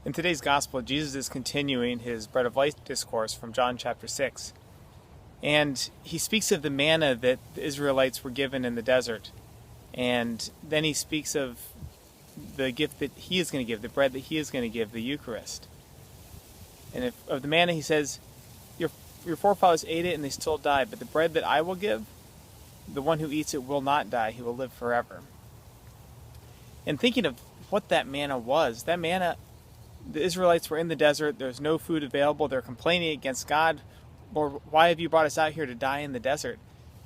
In today's gospel, Jesus is continuing his bread of life discourse from John chapter 6. And he speaks of the manna that the Israelites were given in the desert. And then he speaks of the gift that he is going to give, the bread that he is going to give, the Eucharist. And of the manna, he says, your forefathers ate it and they still died, but the bread that I will give, the one who eats it will not die, he will live forever. And thinking of what that manna was, that manna, the Israelites were in the desert, there's no food available, they're complaining against God. Lord, why have you brought us out here to die in the desert?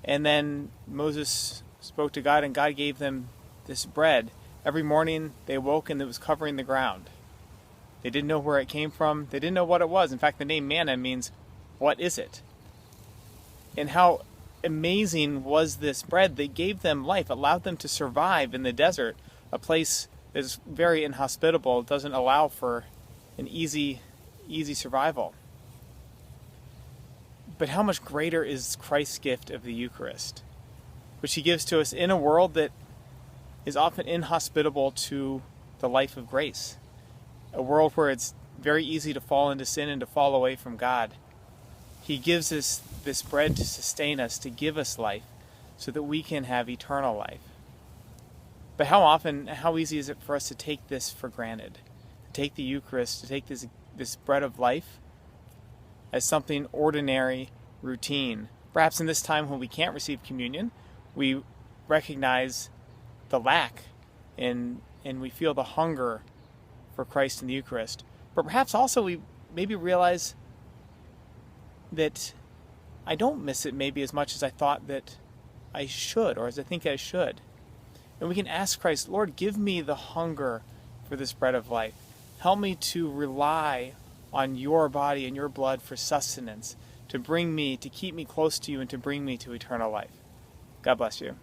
And then Moses spoke to God, and God gave them this bread. Every morning they woke and it was covering the ground. They didn't know where it came from. They didn't know what it was. In fact, the name manna means, what is it? And how amazing was this bread that gave them life, allowed them to survive in the desert, a place that is very inhospitable, doesn't allow for an easy survival. But how much greater is Christ's gift of the Eucharist, which he gives to us in a world that is often inhospitable to the life of grace, a world where it's very easy to fall into sin and to fall away from God. He gives us this bread to sustain us, to give us life, so that we can have eternal life. But how easy is it for us to take this for granted? To take the Eucharist, to take this bread of life as something ordinary, routine. Perhaps in this time when we can't receive communion, we recognize the lack and we feel the hunger for Christ in the Eucharist. But perhaps also we maybe realize that I don't miss it maybe as much as I thought that I should, or as I think I should. And we can ask Christ, Lord, give me the hunger for this bread of life. Help me to rely on your body and your blood for sustenance, to keep me close to you and to bring me to eternal life. God bless you.